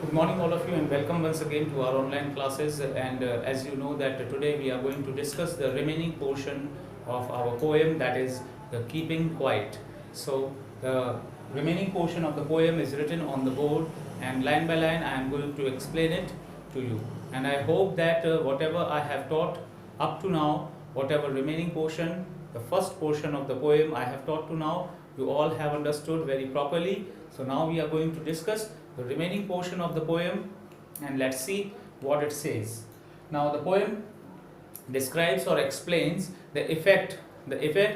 Good morning all of you and welcome once again to our online classes, and as you know that today we are going to discuss the remaining portion of our poem, that is the Keeping Quiet. So the remaining portion of the poem is written on the board, and line by line I am going to explain it to you, and I hope that whatever I have taught up to now, whatever remaining portion, the first portion of the poem I have taught to now, you all have understood very properly. So now we are going to discuss the remaining portion of the poem, and let's see what it says. Now the poem describes or explains the effect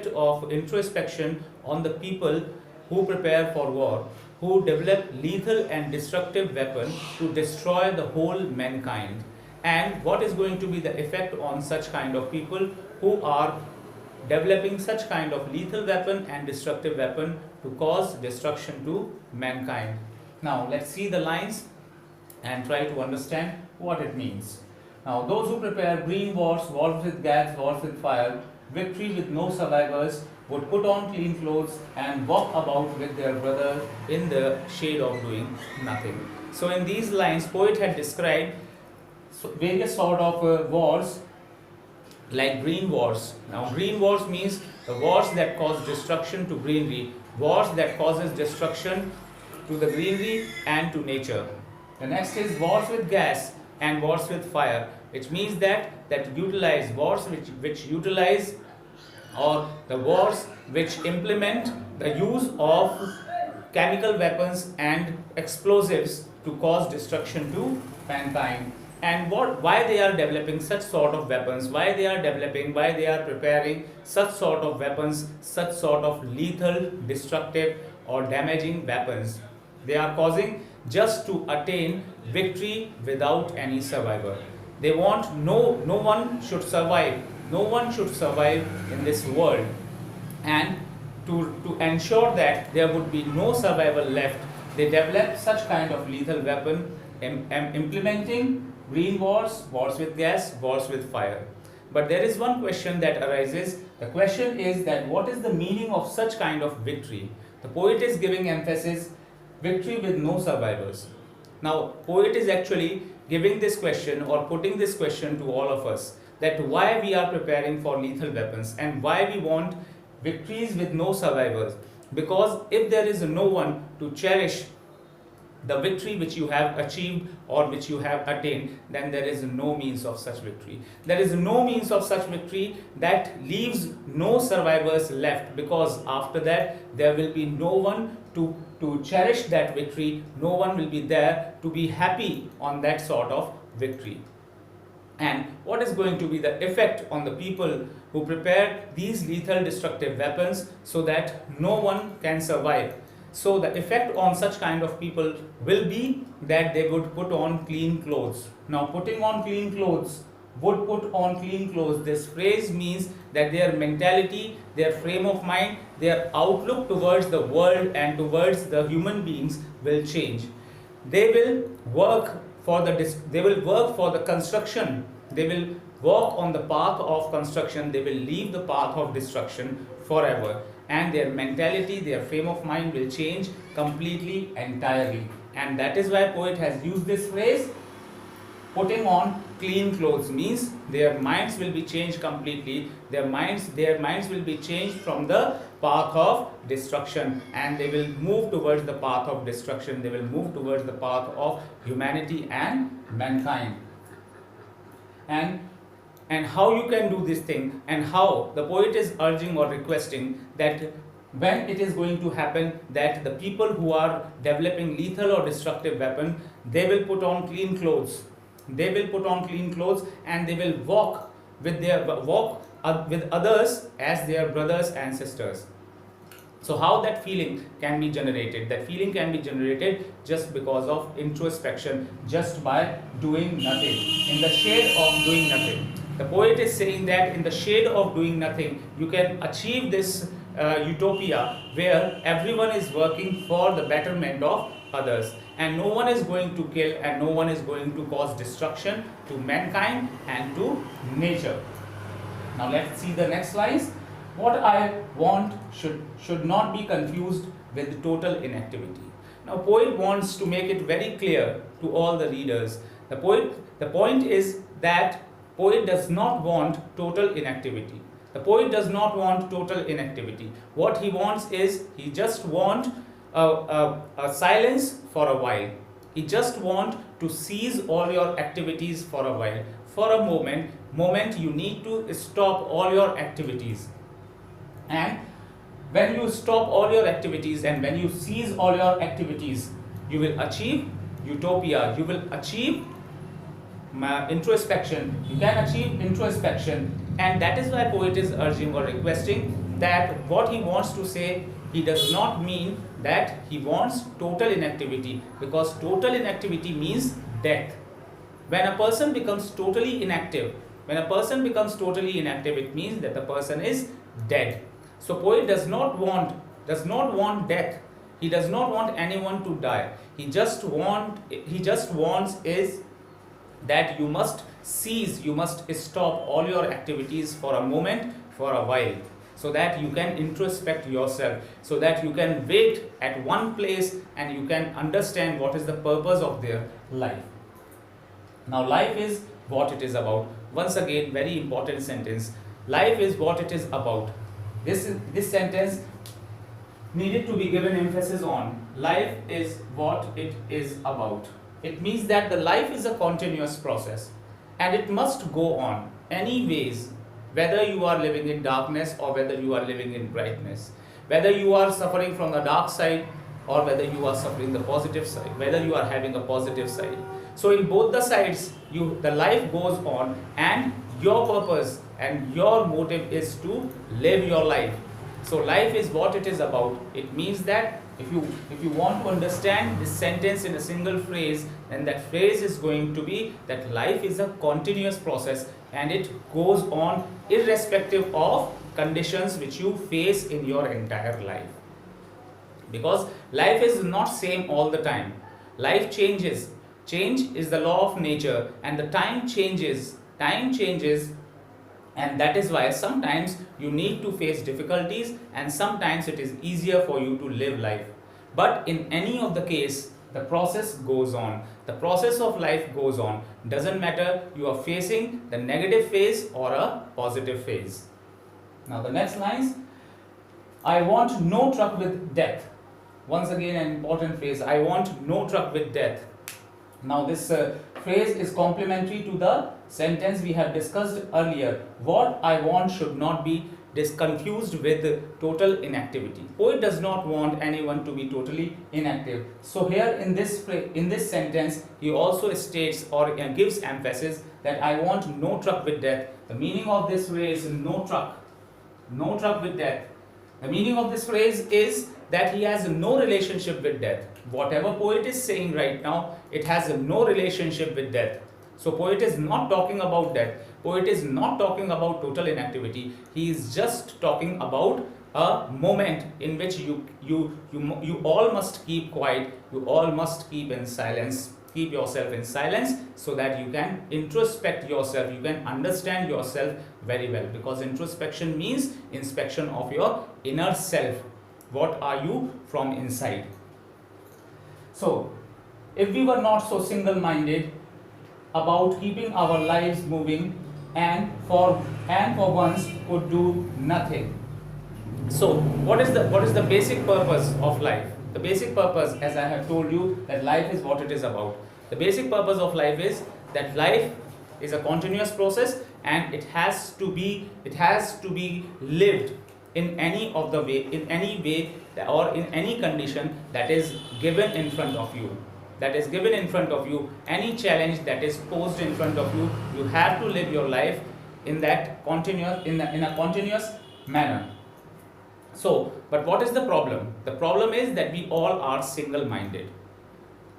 of introspection on the people who prepare for war, who develop lethal and destructive weapons to destroy the whole mankind, and what is going to be the effect on such kind of people who are developing such kind of lethal weapon and destructive weapon to cause destruction to mankind. Now let's see the lines and try to understand what it means. Now, those who prepare green wars, wars with gas, wars with fire, victory with no survivors, would put on clean clothes and walk about with their brother in the shade of doing nothing. So in these lines, poet had described various sort of wars, like green wars. Now green wars means the wars that cause destruction to greenery, wars that causes destruction to the greenery and to nature. The next is wars with gas and wars with fire, which means that utilize wars which utilize, or the wars which implement the use of chemical weapons and explosives to cause destruction to mankind. And why they are developing such sort of weapons, why they are preparing such sort of weapons, such sort of lethal, destructive or damaging weapons. They are causing just to attain victory without any survivor. They want no one should survive. No one should survive in this world. And to ensure that there would be no survival left, they develop such kind of lethal weapon, implementing green wars, wars with gas, wars with fire. But there is one question that arises. The question is that what is the meaning of such kind of victory? The poet is giving emphasis, victory with no survivors. Now, poet is actually giving this question or putting this question to all of us, that why we are preparing for lethal weapons and why we want victories with no survivors. Because if there is no one to cherish the victory which you have achieved or which you have attained, then there is no means of such victory. There is no means of such victory that leaves no survivors left, because after that there will be no one to cherish that victory, no one will be there to be happy on that sort of victory. And what is going to be the effect on the people who prepare these lethal destructive weapons so that no one can survive? So the effect on such kind of people will be that they would put on clean clothes. Now, putting on clean clothes, would put on clean clothes, this phrase means that their mentality, their frame of mind, their outlook towards the world and towards the human beings will change. They will work for the construction. They will walk on the path of construction. They will leave the path of destruction forever. And their mentality, their frame of mind will change completely, entirely. And that is why poet has used this phrase, putting on clean clothes, means their minds will be changed completely. Their minds will be changed from the path of destruction, and they will move towards the path of destruction. They will move towards the path of humanity and mankind. And how you can do this thing, and how the poet is urging or requesting that when it is going to happen, that the people who are developing lethal or destructive weapon, they will put on clean clothes. They will put on clean clothes and they will walk with others as their brothers and sisters. So how that feeling can be generated? That feeling can be generated just because of introspection, just by doing nothing, in the shade of doing nothing. The poet is saying that in the shade of doing nothing, you can achieve this utopia where everyone is working for the betterment of others, and no one is going to kill and no one is going to cause destruction to mankind and to nature. Now let's see the next lines. What I want should not be confused with total inactivity. Now, poet wants to make it very clear to all the readers. The point is that poet does not want total inactivity. The poet does not want total inactivity. What he wants is, he just want a silence for a while. He just want to cease all your activities for a while. For a moment you need to stop all your activities. And when you stop all your activities and when you cease all your activities, you will achieve utopia, you will achieve introspection, you can achieve introspection. And that is why poet is urging or requesting that what he wants to say, he does not mean that he wants total inactivity, because total inactivity means death. When a person becomes totally inactive, it means that the person is dead. So poet does not want death. He does not want anyone to die. He just wants is that you must cease, you must stop all your activities for a moment, for a while, so that you can introspect yourself, so that you can wait at one place and you can understand what is the purpose of their life. Now, life is what it is about. Once again, very important sentence. Life is what it is about. This sentence needed to be given emphasis on. Life is what it is about. It means that the life is a continuous process and it must go on anyways, whether you are living in darkness or whether you are living in brightness, whether you are suffering from the dark side or whether you are suffering the positive side, whether you are having a positive side. So in both the sides, the life goes on, and your purpose and your motive is to live your life. So life is what it is about. It means that if you want to understand this sentence in a single phrase, then that phrase is going to be that life is a continuous process and it goes on irrespective of conditions which you face in your entire life. Because life is not same all the time. Life changes. Change is the law of nature, and the time changes. And that is why sometimes you need to face difficulties and sometimes it is easier for you to live life. But in any of the case, the process goes on. The process of life goes on. Doesn't matter you are facing the negative phase or a positive phase. Now the next lines, I want no truck with death. Once again an important phrase, I want no truck with death. Now this phrase is complementary to the sentence we have discussed earlier. What I want should not be confused with total inactivity. Poet does not want anyone to be totally inactive. So here in this sentence, he also states or gives emphasis that I want no truck with death. The meaning of this phrase is no truck with death. The meaning of this phrase is that he has no relationship with death. Whatever poet is saying right now, it has no relationship with death. So poet is not talking about death. Poet is not talking about total inactivity. He is just talking about a moment in which you all must keep quiet. You all must keep in silence. Keep yourself in silence so that you can introspect yourself. You can understand yourself very well, because introspection means inspection of your inner self. What are you from inside? So, if we were not so single-minded about keeping our lives moving and for once could do nothing. So, what is the basic purpose of life? The basic purpose, as I have told you, that life is what it is about. The basic purpose of life is that life is a continuous process and it has to be lived in any way or in any condition that is given in front of you. Any challenge that is posed in front of you, you have to live your life in a continuous manner. So, but what is the problem? The problem is that we all are single-minded.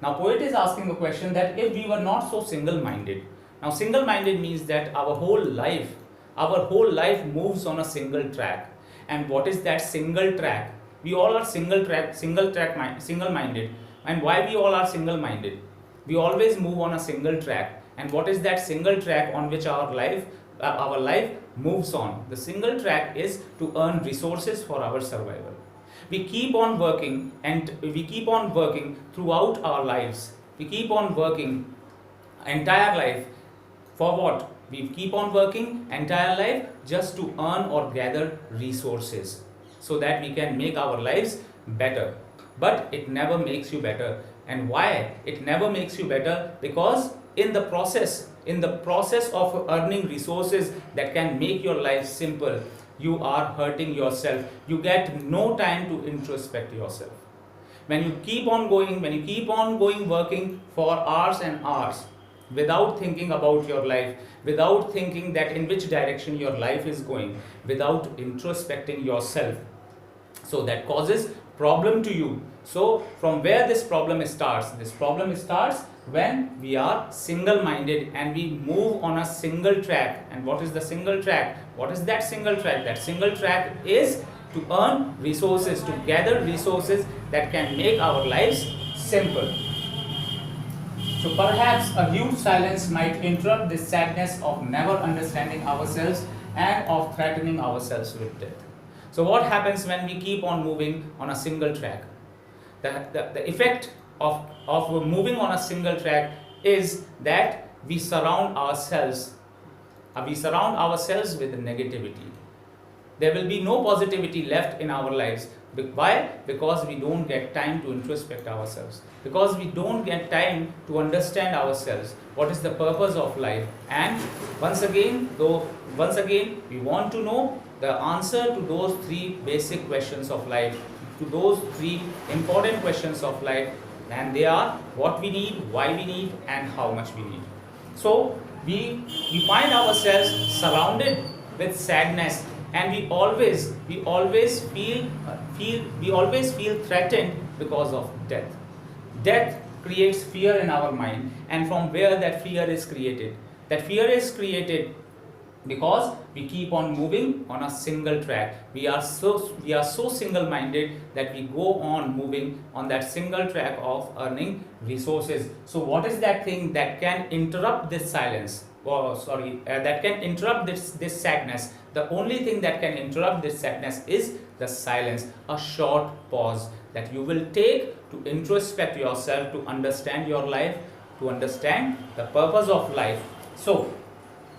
Now, poet is asking a question that if we were not so single-minded. Now, single-minded means that our whole life moves on a single track. And what is that single track? We all are single-minded. And why we all are single-minded? We always move on a single track. And what is that single track on which our life moves on? The single track is to earn resources for our survival. We keep on working, and we keep on working throughout our lives. We keep on working entire life for what? We keep on working entire life just to earn or gather resources so that we can make our lives better. But it never makes you better. And why it never makes you better? Because in the process of earning resources that can make your life simple, you are hurting yourself. You get no time to introspect yourself. When you keep on going working for hours and hours without thinking about your life, without thinking that in which direction your life is going, without introspecting yourself, so that causes problem to you. So from where this problem starts? This problem starts when we are single minded and we move on a single track. And what is the single track? What is that single track? That single track is to earn resources, to gather resources that can make our lives simple. So perhaps a huge silence might interrupt this sadness of never understanding ourselves and of threatening ourselves with death. So what happens when we keep on moving on a single track? The effect of moving on a single track is that we surround ourselves with negativity. There will be no positivity left in our lives. Why? Because we don't get time to introspect ourselves. Because we don't get time to understand ourselves. What is the purpose of life? And once again, we want to know the answer to those three basic questions of life, to those three important questions of life, and they are what we need, why we need, and how much we need. So we find ourselves surrounded with sadness, and we always feel threatened because of death. Death creates fear in our mind, and from where that fear is created? That fear is created because we keep on moving on a single track. We are so single minded that we go on moving on that single track of earning resources. So what is that thing that can interrupt this silence? That can interrupt this sadness. The only thing that can interrupt this sadness is the silence, a short pause that you will take to introspect yourself, to understand your life, to understand the purpose of life. So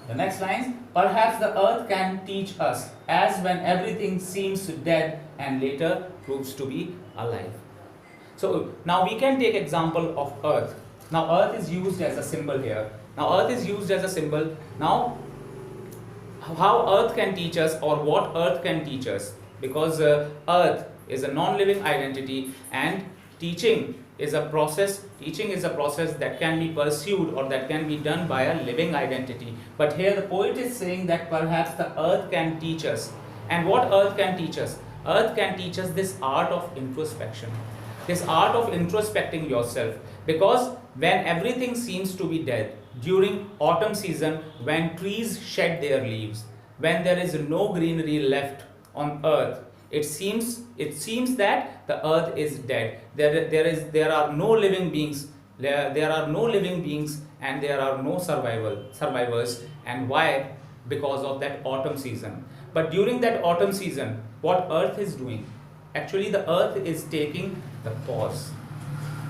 the next lines, perhaps the earth can teach us, as when everything seems dead and later proves to be alive. So now we can take example of earth. Now earth is used as a symbol here. Now how earth can teach us, or what earth can teach us? Because earth is a non-living identity, and teaching is a process that can be pursued or that can be done by a living identity. But here the poet is saying that perhaps the earth can teach us. And what earth can teach us? Earth can teach us this art of introspection, this art of introspecting yourself. Because when everything seems to be dead, during autumn season, when trees shed their leaves, when there is no greenery left on earth, it seems that the earth is dead. There are no living beings. There are no living beings, and there are no survivors. And why? Because of that autumn season. But during that autumn season, what earth is doing? Actually, the earth is taking the pause.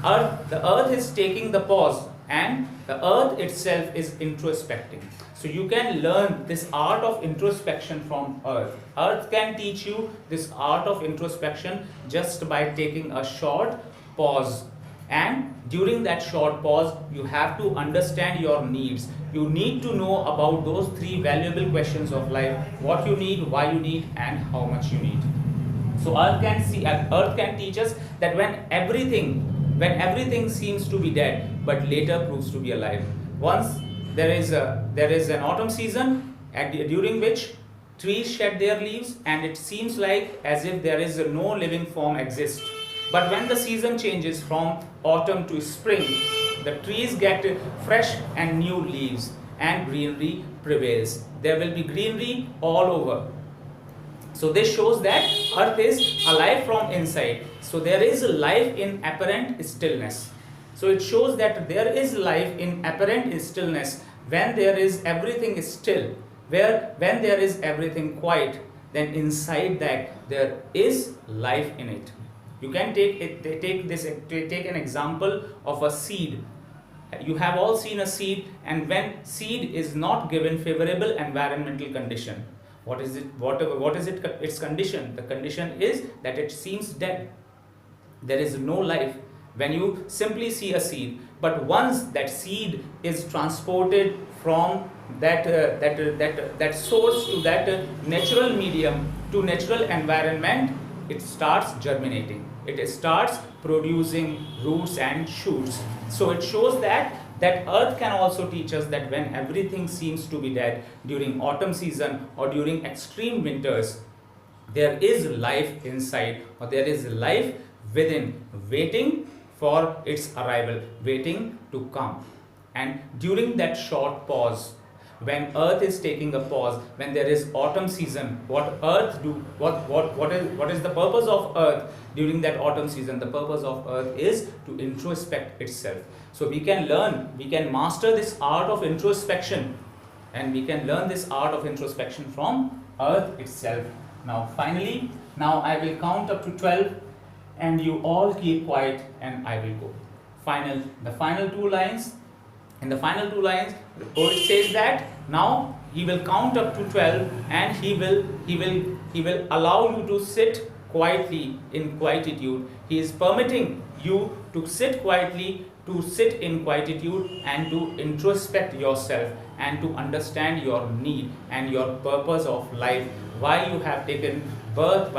The earth is taking the pause, and the earth itself is introspecting. So you can learn this art of introspection from earth. Earth can teach you this art of introspection just by taking a short pause. And during that short pause, you have to understand your needs. You need to know about those three valuable questions of life: what you need, why you need, and how much you need. So earth can teach us that when everything seems to be dead, but later proves to be alive. Once there is an autumn season during which trees shed their leaves, and it seems like as if there is no living form exists. But when the season changes from autumn to spring, the trees get fresh and new leaves, and greenery prevails. There will be greenery all over. So this shows that earth is alive from inside. So there is life in apparent stillness. So it shows that there is life in apparent stillness when there is everything still. When there is everything quiet, then inside that there is life in it. You can take an example of a seed. You have all seen a seed, and when seed is not given favorable environmental condition, what is it its condition? The condition is that it seems dead. There is no life when you simply see a seed. But once that seed is transported from that source to that natural medium, to natural environment, it starts germinating, it starts producing roots and shoots. So it shows that earth can also teach us that when everything seems to be dead during autumn season or during extreme winters, there is life inside, or there is life within, waiting for its arrival, waiting to come. And during that short pause, when earth is taking a pause, when there is autumn season, what earth do, what is the purpose of earth during that autumn season? The purpose of earth is to introspect itself. So we can master this art of introspection, and we can learn this art of introspection from earth itself. Now finally, now I will count up to 12, and you all keep quiet, and I will go. The final two lines. In the final two lines, the poet says that now he will count up to 12, and he will allow you to sit quietly in quietude. He is permitting you to sit quietly, to sit in quietude, and to introspect yourself, and to understand your need and your purpose of life, why you have taken birth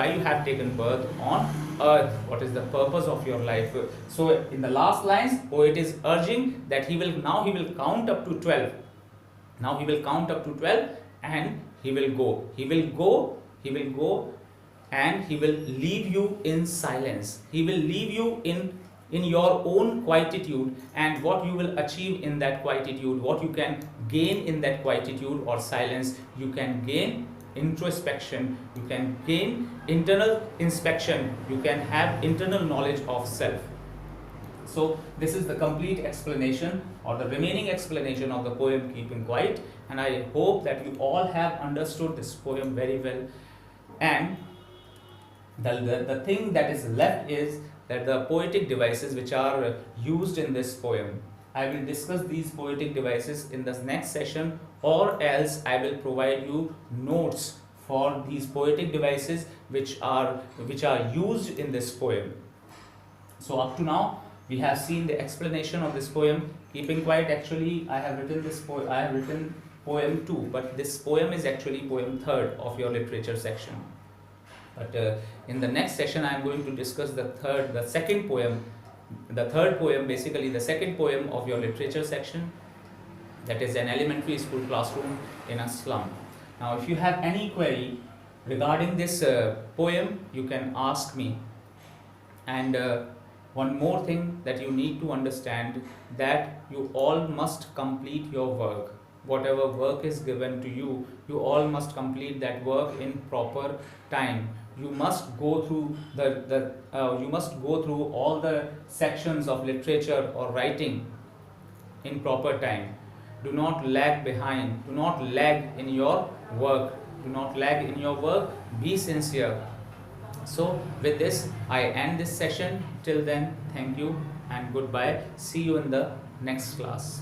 on earth, what is the purpose of your life. So in the last lines, poet is urging that he will count up to 12. Now he will count up to 12, and he will go, and he will leave you in silence. He will leave you in your own quietude, and what you will achieve in that quietude, what you can gain in that quietude or silence, you can gain introspection, you can gain internal inspection, you can have internal knowledge of self. So this is the complete explanation, or the remaining explanation of the poem Keeping Quiet, and I hope that you all have understood this poem very well. And the thing that is left is that the poetic devices which are used in this poem, I will discuss these poetic devices in the next session, or else I will provide you notes for these poetic devices which are used in this poem. So up to now we have seen the explanation of this poem Keeping Quiet. Actually I have written poem 2, but this poem is actually poem 3rd of your literature section. But in the next session I am going to discuss the second poem, basically the second poem of your literature section, that is an elementary school classroom in a slum. Now if you have any query regarding this poem, you can ask me. And one more thing that you need to understand, that you all must complete your work. Whatever work is given to you, you all must complete that work in proper time. You must go through all the sections of literature or writing in proper time. Do not lag behind. Do not lag in your work. Be sincere. So with this, I end this session. Till then, thank you and goodbye. See you in the next class.